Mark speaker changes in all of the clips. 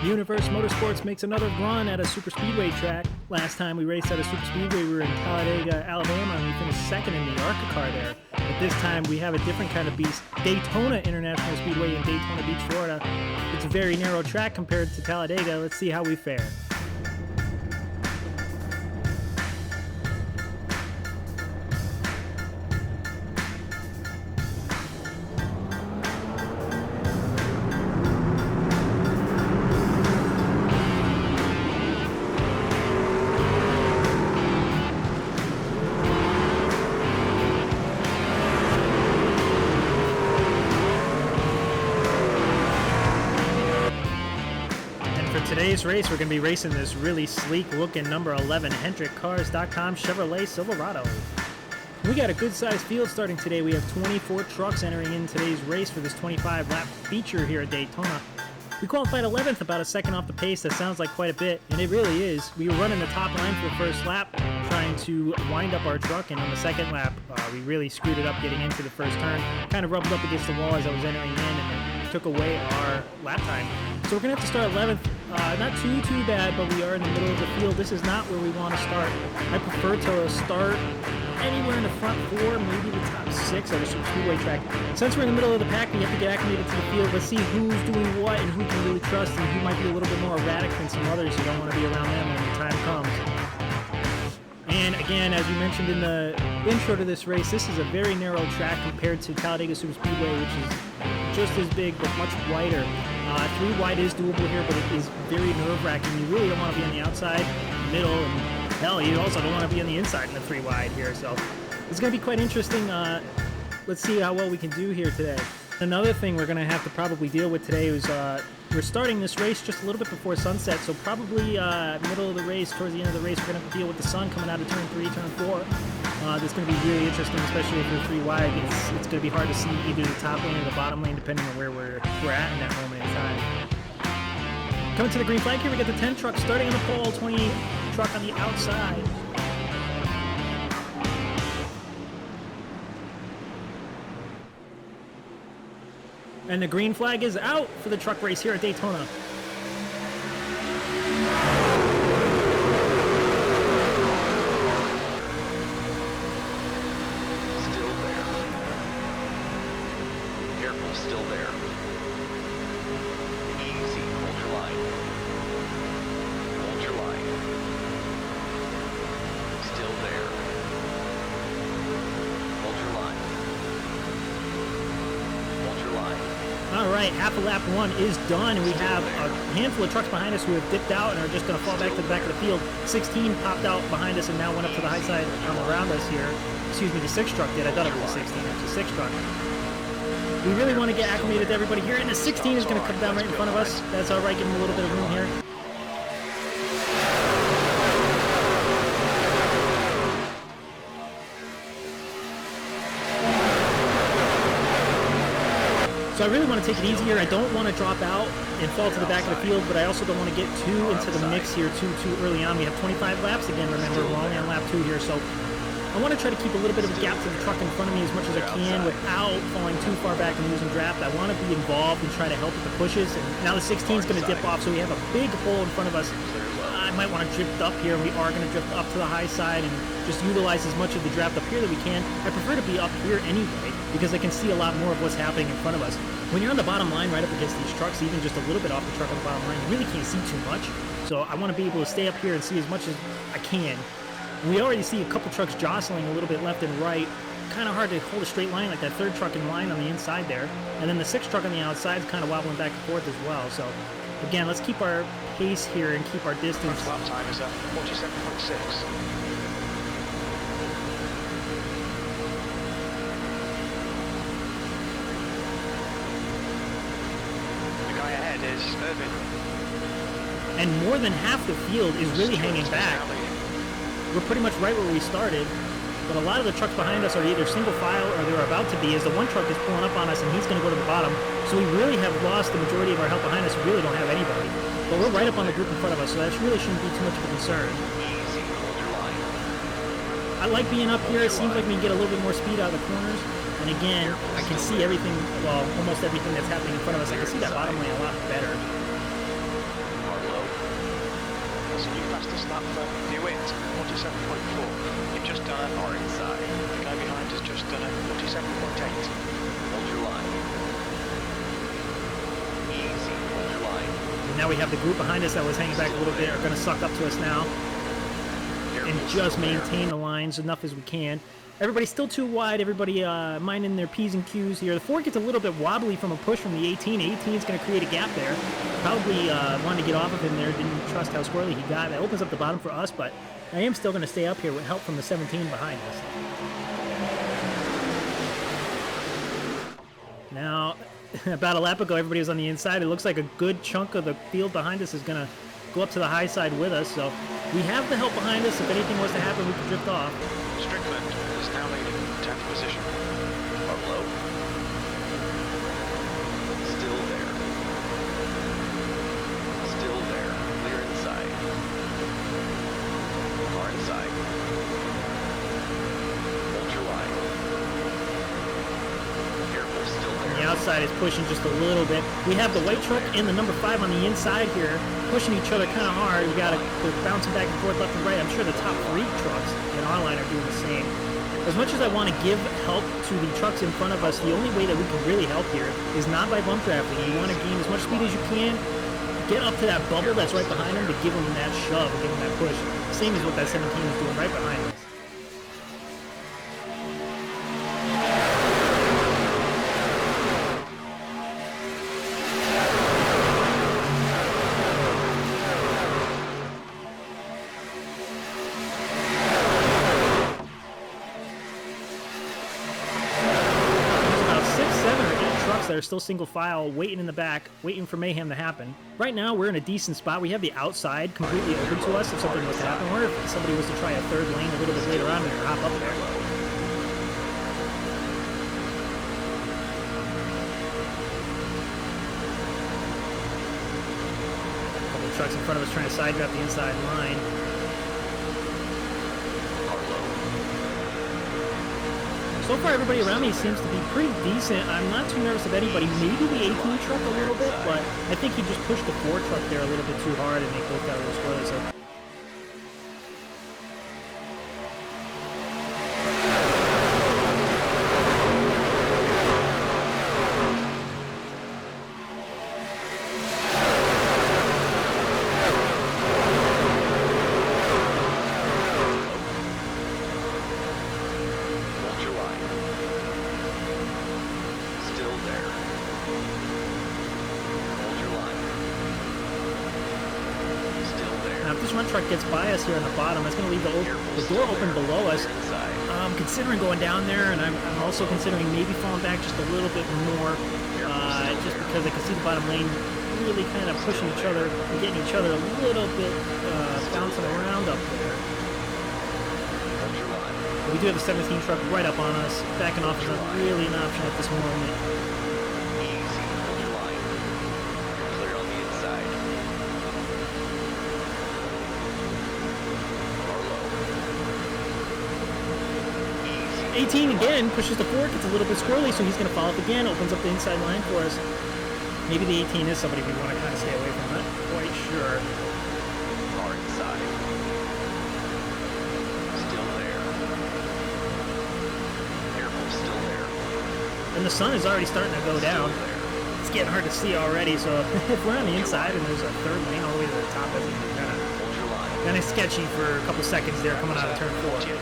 Speaker 1: Universe Motorsports makes another run at a Superspeedway track. Last time we raced at a Superspeedway, we were in Talladega, Alabama, and we finished second in the ARCA car there. But this time we have a different kind of beast, Daytona International Speedway in Daytona Beach, Florida. It's a very narrow track compared to Talladega. Let's see how we fare. Today's race, we're going to be racing this really sleek looking number 11 HendrickCars.com Chevrolet Silverado. We got a good sized field starting today. We have 24 trucks entering in today's race for this 25 lap feature here at Daytona. We qualified 11th, about a second off the pace. That sounds like quite a bit, and it really is. We were running the top line for the first lap, trying to wind up our truck, and on the second lap, we really screwed it up getting into the first turn. Kind of rubbed up against the wall as I was entering in, and it took away our lap time. So we're going to have to start 11th. Not too bad, but we are in the middle of the field. This is not where we want to start. I prefer to start anywhere in the front four, maybe the top six at a Superspeedway track. Since we're in the middle of the pack, we have to get acclimated to the field. Let's see who's doing what and who can really trust and who might be a little bit more erratic than some others. You don't want to be around them when the time comes. And again, as we mentioned in the intro to this race, this is a very narrow track compared to Talladega Superspeedway, which is just as big but much wider. 3 wide is doable here, but it is very nerve-wracking. You really don't want to be on the outside, middle, and hell, you also don't want to be on the inside in the 3 wide here. So it's going to be quite interesting. Let's see how well we can do here today. Another thing we're going to have to probably deal with today is we're starting this race just a little bit before sunset, so probably middle of the race, towards the end of the race, we're going to have to deal with the sun coming out of turn 3, turn 4. That's going to be really interesting, especially if we're 3 wide. It's going to be hard to see either the top lane or the bottom lane, depending on where we're at in that moment in time. Coming to the green flag here, we got the 10 truck starting on the pole, 20 truck on the outside. And the green flag is out for the truck race here at Daytona.
Speaker 2: Still there. Easy, hold your line. Hold your line. Still there. Hold your line. Hold your line.
Speaker 1: All right, half of lap 1 is done, and we have a handful of trucks behind us who have dipped out and are just going to fall back to the back of the field. 16 popped out behind us and now went up to the high side around us here. Excuse me, the 6 truck did. I thought it was a 16. It's a 6 truck. We really want to get acclimated to everybody here, and the 16 is going to come down right in front of us. That's all right, give him a little bit of room here. So I really want to take it easy here. I don't want to drop out and fall to the back of the field, but I also don't want to get too into the mix here too early on. We have 25 laps again, remember, we're only on lap 2 here, so I want to try to keep a little bit of a gap to the truck in front of me as much as I can without falling too far back and losing draft. I want to be involved and try to help with the pushes. And now the 16 is going to dip off, so we have a big hole in front of us. I might want to drift up here. We are going to drift up to the high side and just utilize as much of the draft up here that we can. I prefer to be up here anyway because I can see a lot more of what's happening in front of us. When you're on the bottom line right up against these trucks, even just a little bit off the truck on the bottom line, you really can't see too much. So I want to be able to stay up here and see as much as I can. We already see a couple trucks jostling a little bit left and right. Kind of hard to hold a straight line like that 3rd truck in line on the inside there. And then the 6th truck on the outside is kind of wobbling back and forth as well. So again, let's keep our pace here and keep our distance.
Speaker 2: First lap time is at 47.6. The guy ahead is Irvin.
Speaker 1: And more than half the field is really hanging back. We're pretty much right where we started, but a lot of the trucks behind us are either single file or they're about to be, as the 1 truck is pulling up on us and he's going to go to the bottom. So we really have lost the majority of our help behind us. We really don't have anybody. But we're right up on the group in front of us, so that really shouldn't be too much of a concern. I like being up here. It seems like we can get a little bit more speed out of the corners. And again, I can see everything, well, almost everything that's happening in front of us. I can see that bottom lane a lot better.
Speaker 2: low.
Speaker 3: That's a new fastest lap for the wins, 47.4. You've just done it.
Speaker 2: Car inside.
Speaker 3: The guy behind has just done it, 47.8.
Speaker 2: Hold your line. Easy. Hold your line.
Speaker 1: And now we have the group behind us that was hanging back a little bit are going to suck up to us now and just maintain the lines enough as we can. Everybody's still too wide. Everybody minding their P's and Q's here. The Ford gets a little bit wobbly from a push from the 18. 18 is going to create a gap there. Probably wanted to get off of him there. Didn't trust how squirrely he got. That opens up the bottom for us, but I am still going to stay up here with help from the 17 behind us. Now, about a lap ago, everybody was on the inside. It looks like a good chunk of the field behind us is going to go up to the high side with us. So we have the help behind us. If anything was to happen, we could drift off.
Speaker 3: Strickland is now leading 10th position.
Speaker 2: Car low. Still there. Still there. Clear inside. Car inside. Hold your line. Careful, still there.
Speaker 1: The outside is pushing just a little bit. We have the white truck and the number 5 on the inside here, pushing each other kind of hard. They're bouncing back and forth left and right. I'm sure the top 3 trucks in our line are doing the same. As much as I want to give help to the trucks in front of us, the only way that we can really help here is not by bump drafting. You want to gain as much speed as you can, get up to that bubble that's right behind them to give them that shove, give them that push. Same as what that 17 is doing right behind us. That are still single file, waiting in the back, waiting for mayhem to happen. Right now, we're in a decent spot. We have the outside completely open to us if something was to happen, or if somebody was to try a third lane a little bit later on and hop up there. A couple of trucks in front of us trying to side draft the inside line. So far, everybody around me seems to be pretty decent. I'm not too nervous of anybody. Maybe the 18 truck a little bit, but I think he just pushed the 4 truck there a little bit too hard, and they both got a little squirrely. So. Truck gets by us here on the bottom. That's going to leave the door open below us. I'm considering going down there, and I'm also considering maybe falling back just a little bit more, just because I can see the bottom lane really kind of pushing each other and getting each other a little bit bouncing around up there. We do have the 17 truck right up on us. Backing off is not really an option at this moment.
Speaker 2: Clear on the inside.
Speaker 1: 18 again pushes the 4, gets a little bit squirrely, so he's going to fall up again, opens up the inside line for us. Maybe the 18 is somebody we want to kind of stay away from. Not quite sure.
Speaker 2: Car inside. Still there. Careful, still there.
Speaker 1: And the sun is already starting to go down. It's getting hard to see already, so if we're on the inside and there's a third lane all the way to the top, that's kind of sketchy for a couple seconds there coming out of turn 4.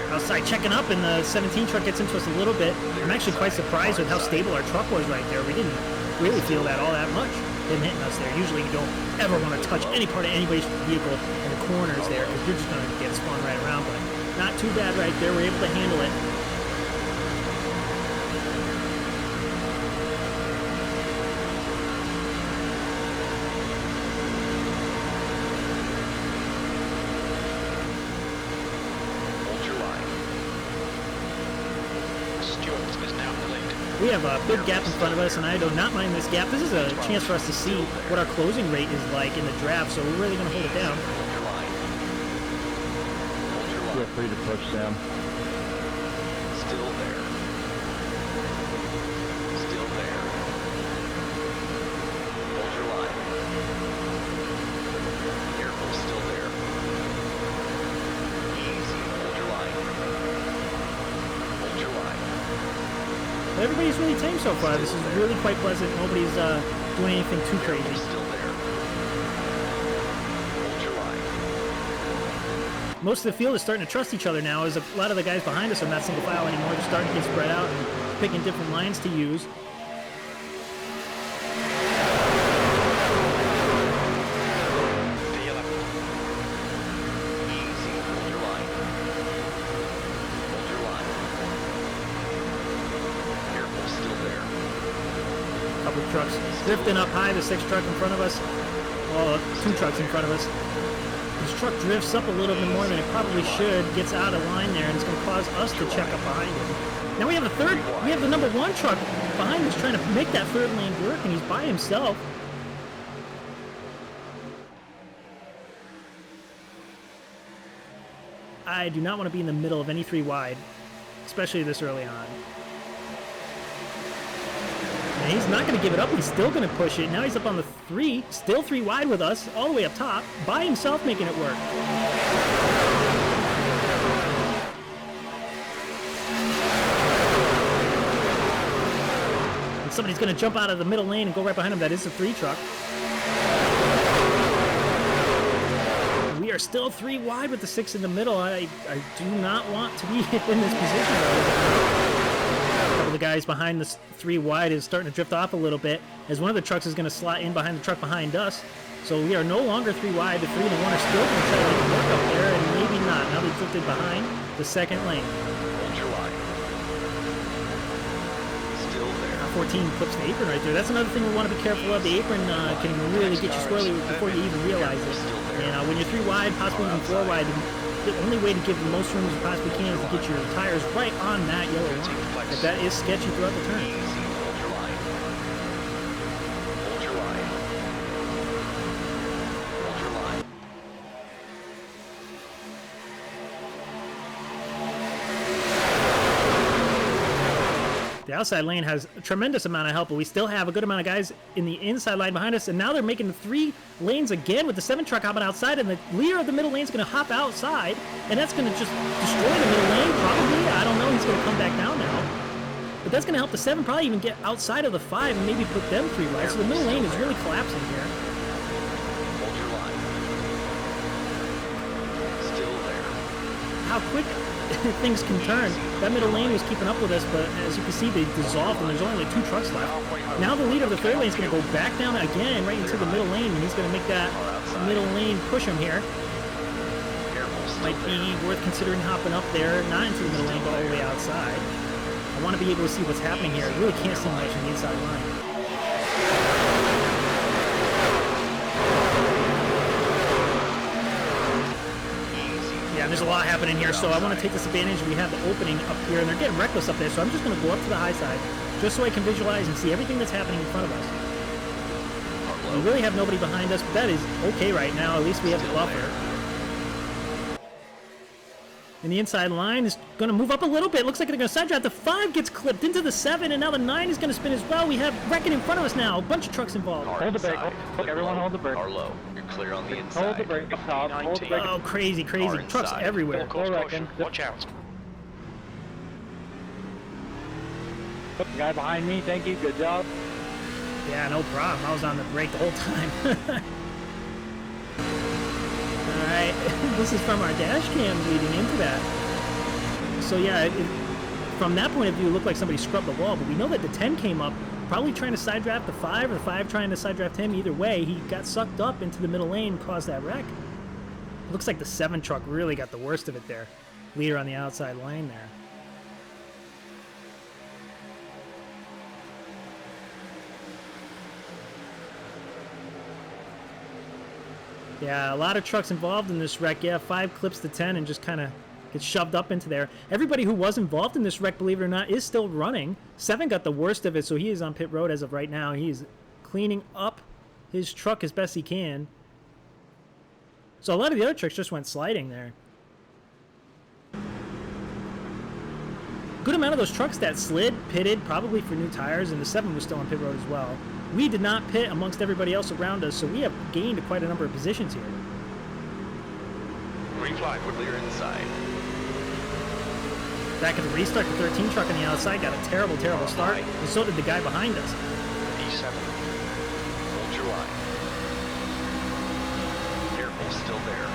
Speaker 1: Outside checking up, and the 17 truck gets into us a little bit. I'm actually quite surprised with how stable our truck was right there. We didn't really feel that all that much, him hitting us there. Usually you don't ever want to touch any part of anybody's vehicle in the corners there, because you're just going to get spun right around, but not too bad right there. We're able to handle it. We have a big gap in front of us, and I do not mind this gap. This is a chance for us to see what our closing rate is like in the draft, so we're really going to hold it down.
Speaker 4: Yeah, free to push, Sam.
Speaker 2: Still there. Still there. Hold your line. Careful, still there. Easy, hold your line. Hold your line.
Speaker 1: Everybody's really tame so far. This is really quite pleasant. Nobody's doing anything too crazy.
Speaker 2: Still there. Hold your line.
Speaker 1: Most of the field is starting to trust each other now, as a lot of the guys behind us are not single file anymore. They're starting to get spread out and picking different lines to use.
Speaker 3: To your left.
Speaker 2: Easy, hold your line. Hold your line. Careful, still there.
Speaker 1: Couple of trucks drifting up high. The 6 truck in front of us. Well, 2 trucks in front of us. This truck drifts up a little bit more than it probably should, gets out of line there, and it's going to cause us to check up behind him. Now we have the number 1 truck behind us trying to make that third lane work, and he's by himself. I do not want to be in the middle of any 3 wide, especially this early on. And he's not going to give it up. He's still going to push it. Now he's up on the 3, still 3 wide with us, all the way up top, by himself making it work. And somebody's going to jump out of the middle lane and go right behind him. That is the 3 truck. We are still 3 wide with the 6 in the middle. I do not want to be in this position. A couple of the guys behind this 3 wide is starting to drift off a little bit, as one of the trucks is going to slot in behind the truck behind us. So we are no longer 3 wide. The 3 and the 1 are still going to try to make it work up there, and maybe not. Now they drifted behind the 2nd lane.
Speaker 2: Hold your line. Still there.
Speaker 1: 14 clips the apron right there. That's another thing we want to be careful of. The apron can really get you squirrely before you even realize it. And when you're 3 wide, possibly even 4 wide, the only way to give the most room as you possibly can is to get your tires right on that yellow line. But that is sketchy throughout the turn.
Speaker 2: Easy, hold your line. Hold your line. Hold your line.
Speaker 1: The outside lane has a tremendous amount of help, but we still have a good amount of guys in the inside line behind us, and now they're making 3 lanes again with the 7 truck hopping outside, and the leader of the middle lane is going to hop outside, and that's going to just destroy the middle lane, probably. I don't know. He's going to come back down now. But that's going to help the 7 probably even get outside of the 5 and maybe put them 3 wide. So the middle lane is really collapsing here.
Speaker 2: Hold your line. Still there.
Speaker 1: How quick things can turn. That middle lane was keeping up with us, but as you can see, they dissolved and there's only like 2 trucks left. Now the leader of the 3rd lane is going to go back down again right into the middle lane, and he's going to make that middle lane push him here. Might be worth considering hopping up there, not into the middle lane, but all the way outside. I want to be able to see what's happening here. I really can't see much on the inside line. Yeah, there's a lot happening here, so I want to take this advantage. We have the opening up here, and they're getting reckless up there, so I'm just going to go up to the high side, just so I can visualize and see everything that's happening in front of us. We really have nobody behind us, but that is okay right now. At least we have the buffer. And the inside line is going to move up a little bit. Looks like they're going to side drive. The 5 gets clipped into the 7, and now the 9 is going to spin as well. We have wrecking in front of us now. A bunch of trucks involved.
Speaker 4: Hold the brake. Everyone hold the brake.
Speaker 2: Car low. You're clear on the inside.
Speaker 4: Hold the brake up top. Hold the brake.
Speaker 1: Oh, crazy, crazy.
Speaker 2: Car
Speaker 1: Trucks
Speaker 2: inside.
Speaker 1: everywhere.
Speaker 3: Full course caution. Watch out.
Speaker 4: Put the guy behind me. Thank you. Good job.
Speaker 1: Yeah, no problem. I was on the brake the whole time. Alright, this is from our dash cam leading into that. So yeah, from that point of view, it looked like somebody scrubbed the wall, but we know that the 10 came up, probably trying to side draft the 5, or the 5 trying to side draft him. Either way, he got sucked up into the middle lane and caused that wreck. Looks like the 7 truck really got the worst of it there. Leader on the outside lane there. Yeah, a lot of trucks involved in this wreck. Yeah, 5 clips to 10 and just kind of gets shoved up into there. Everybody who was involved in this wreck, believe it or not, is still running. 7 got the worst of it, so he is on pit road as of right now. He's cleaning up his truck as best he can. So a lot of the other trucks just went sliding there. good amount of those trucks that slid pitted probably for new tires, and the 7 was still on pit road as well. We did not pit amongst everybody else around us, so we have gained quite a number of positions here.
Speaker 3: Green flag.
Speaker 2: Clear inside.
Speaker 1: Back at the restart, the 13 truck on the outside got a terrible, terrible start, and so did the guy behind us.
Speaker 3: E7.
Speaker 2: Hold your line. Careful, still there.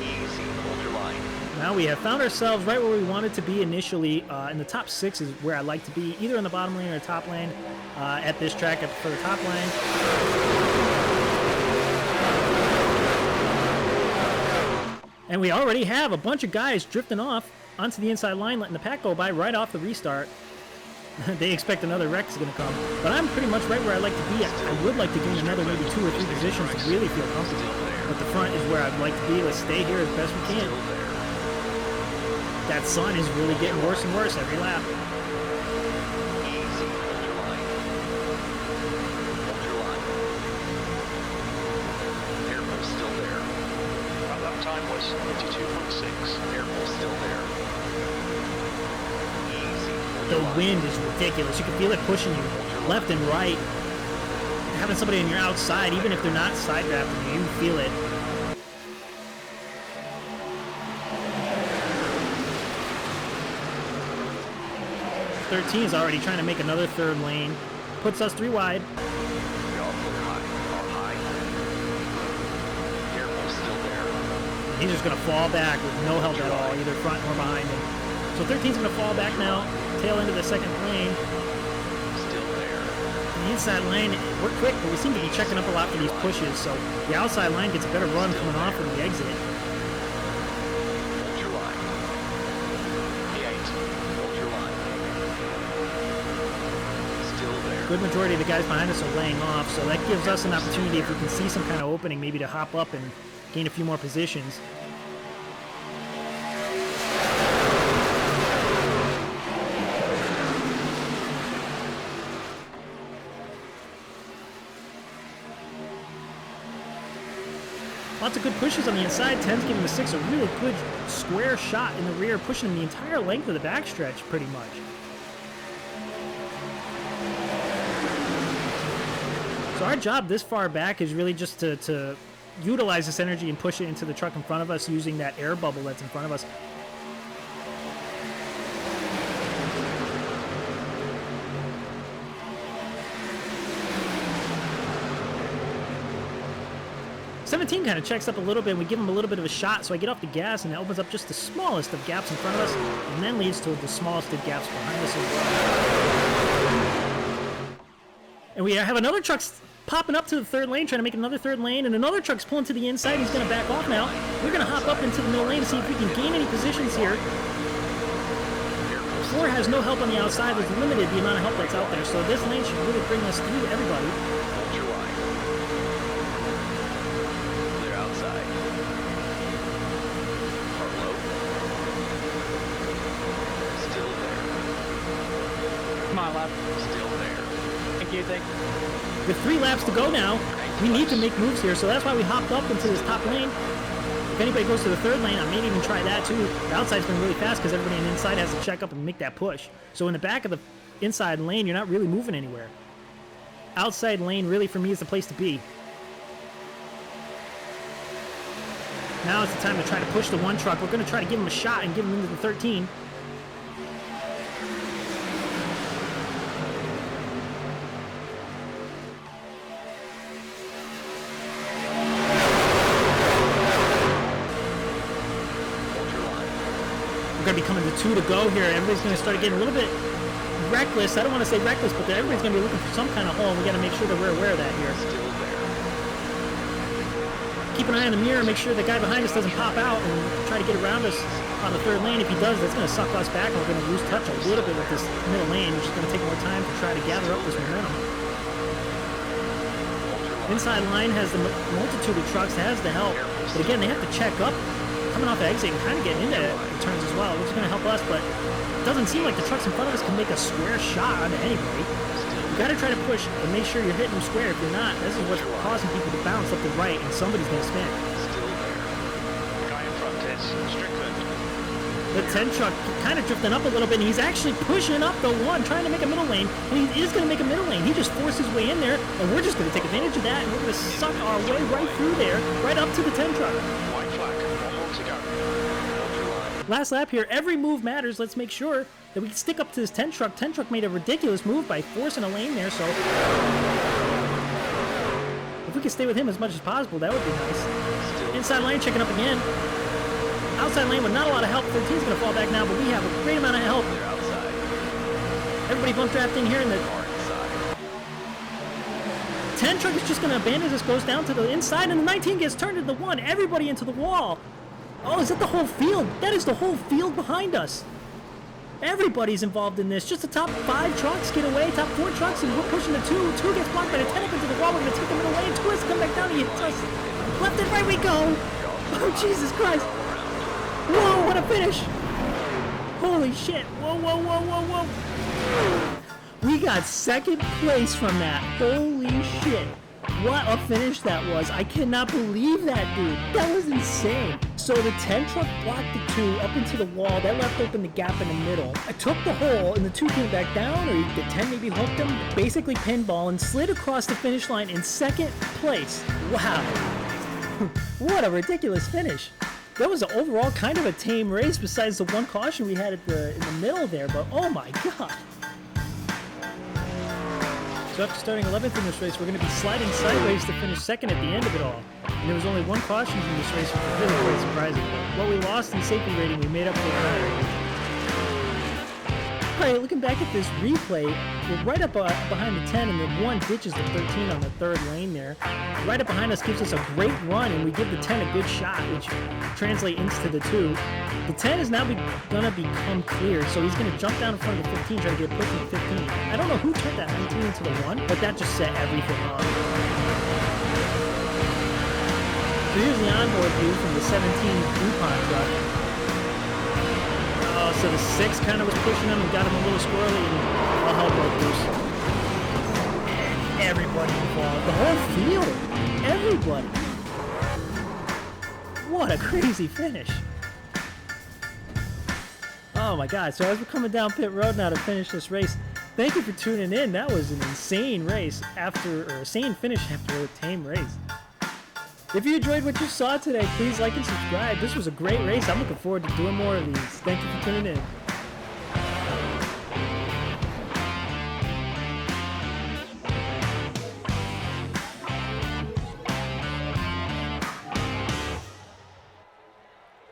Speaker 2: Easy, hold your line.
Speaker 1: Now we have found ourselves right where we wanted to be initially. In the top 6 is where I like to be, either in the bottom lane or the top lane. At this track, for the top lane. And we already have a bunch of guys drifting off onto the inside line, letting the pack go by right off the restart. They expect another wreck is going to come. But I'm pretty much right where I like to be. I would like to gain another maybe 2 or 3 positions to really feel comfortable. But the front is where I'd like to be. Let's stay here as best we can. That sun is really getting worse and worse every lap.
Speaker 2: Easy, hold your line. Hold your line. Careful, still there.
Speaker 3: That time was 22.6.
Speaker 2: Careful, still there. Easy, hold
Speaker 1: The
Speaker 2: your line.
Speaker 1: wind is ridiculous. You can feel it pushing you left and right. Having somebody on your outside, even if they're not side drafting you, you feel it. '13 is already trying to make another 3rd lane. Puts us 3 wide.
Speaker 2: Y'all look high. Careful, still there.
Speaker 1: He's just going to fall back with no help at all, either front or behind him. So 13's going to fall back now, tail into the 2nd lane.
Speaker 2: Still there.
Speaker 1: The inside lane, we're quick, but we seem to be checking up a lot for these pushes, so the outside line gets a better run coming off from the exit.
Speaker 2: Hold your line.
Speaker 3: E8.
Speaker 2: Hold your line. Still there.
Speaker 1: Good majority of the guys behind us are laying off, so that gives us an opportunity if we can see some kind of opening, maybe to hop up and gain a few more positions. Lots of good pushes on the inside. 10's giving the 6 a really good square shot in the rear, pushing him the entire length of the backstretch pretty much. So our job this far back is really just to utilize this energy and push it into the truck in front of us using that air bubble that's in front of us. '17 kind of checks up a little bit, and we give him a little bit of a shot, so I get off the gas, and that opens up just the smallest of gaps in front of us, and then leads to the smallest of gaps behind us as well. And we have another truck popping up to the 3rd lane, trying to make another 3rd lane, and another truck's pulling to the inside. He's going to back off now. We're going to hop up into the middle lane to see if we can gain any positions here. 4 has no help on the outside. There's limited the amount of help that's out there, so this lane should really bring us through everybody.
Speaker 2: Hold your line. Clear outside. Carlo. Still there.
Speaker 4: Come on, left.
Speaker 2: Still there.
Speaker 4: Thank you, thank you.
Speaker 1: With 3 laps to go now, we need to make moves here, so that's why we hopped up into this top lane. If anybody goes to the 3rd lane, I may even try that too. The outside's been really fast because everybody on the inside has to check up and make that push. So in the back of the inside lane, you're not really moving anywhere. Outside lane really for me is the place to be. Now it's the time to try to push the 1 truck. We're going to try to give him a shot and give him into the 13. We're going to be coming to 2 to go here. Everybody's going to start getting a little bit reckless. I don't want to say reckless, but everybody's going to be looking for some kind of hole, and we got to make sure that we're aware of that here.
Speaker 2: Still there.
Speaker 1: Keep an eye on the mirror, make sure the guy behind us doesn't pop out and try to get around us on the 3rd lane. If he does, that's going to suck us back, and we're going to lose touch a little bit with this middle lane, which is going to take more time to try to gather up this momentum. Inside line has the multitude of trucks, has the help, but again, they have to check up coming off the exit and kind of getting into the turns as well, which is going to help us, but it doesn't seem like the trucks in front of us can make a square shot onto anybody. You got to try to push and make sure you're hitting them square. If you're not, this is what's causing people to bounce left and right, and somebody's going to spin.
Speaker 2: Still there.
Speaker 3: The guy in front is Strickland.
Speaker 1: the 10 truck kind of drifting up a little bit, and he's actually pushing up the 1, trying to make a middle lane, and he is going to make a middle lane. He just forced his way in there, and we're just going to take advantage of that, and we're going to suck our way right through there, right up to the 10 truck.
Speaker 3: White flag, 1 more to go.
Speaker 1: Last lap here, every move matters. Let's make sure that we can stick up to this 10 truck. 10 truck made a ridiculous move by forcing a lane there, so if we can stay with him as much as possible, that would be nice. Inside lane checking up again. Outside lane with not a lot of help. 13's going to fall back now, but we have a great amount of help.
Speaker 2: They're outside.
Speaker 1: Everybody bump drafting here in the
Speaker 2: Car inside.
Speaker 1: 10 truck is just going to abandon us, goes down to the inside, and the 19 gets turned into the 1. Everybody into the wall. Oh, is that the whole field? That is the whole field behind us. Everybody's involved in this. Just the top 5 trucks get away, top 4 trucks, and we're pushing the 2. 2 gets blocked by the 10 up into the wall. We're going to take them in away. 2 has to come back down. He hits us. Left and right we go. Oh, Jesus Christ. Whoa, what a finish. Holy shit. Whoa, whoa, whoa, whoa, whoa. We got second place from that. Holy shit. What a finish that was. I cannot believe that, dude. That was insane. So the 10 truck blocked the 2 up into the wall. That left open the gap in the middle. I took the hole, and the 2 came back down, or the 10 maybe hooked him. Basically pinball and slid across the finish line in second place. Wow. What a ridiculous finish. That was overall kind of a tame race besides the 1 caution we had in the middle there, but oh my god. So after starting 11th in this race, we're going to be sliding sideways to finish 2nd at the end of it all. And there was only 1 caution in this race, which was really quite surprising. What we lost in safety rating, we made up for it. Alright, looking back at this replay, we're right up behind the 10, and the 1 ditches the 13 on the 3rd lane there. Right up behind us gives us a great run, and we give the 10 a good shot, which translates into the 2. The 10 is now going to become clear, so he's going to jump down in front of the 15, try to get a push in the 15. I don't know who turned that 19 into the 1, but that just set everything up. So here's the onboard view from the 17 DuPont truck. So the 6 kind of was pushing him and got him a little squirrely, and all hell broke loose. And everybody involved. The whole field. Everybody. What a crazy finish. Oh my god. So as we're coming down pit road now to finish this race, thank you for tuning in. That was an insane race insane finish after a tame race. If you enjoyed what you saw today, please like and subscribe. This was a great race. I'm looking forward to doing more of these. Thank you for tuning in.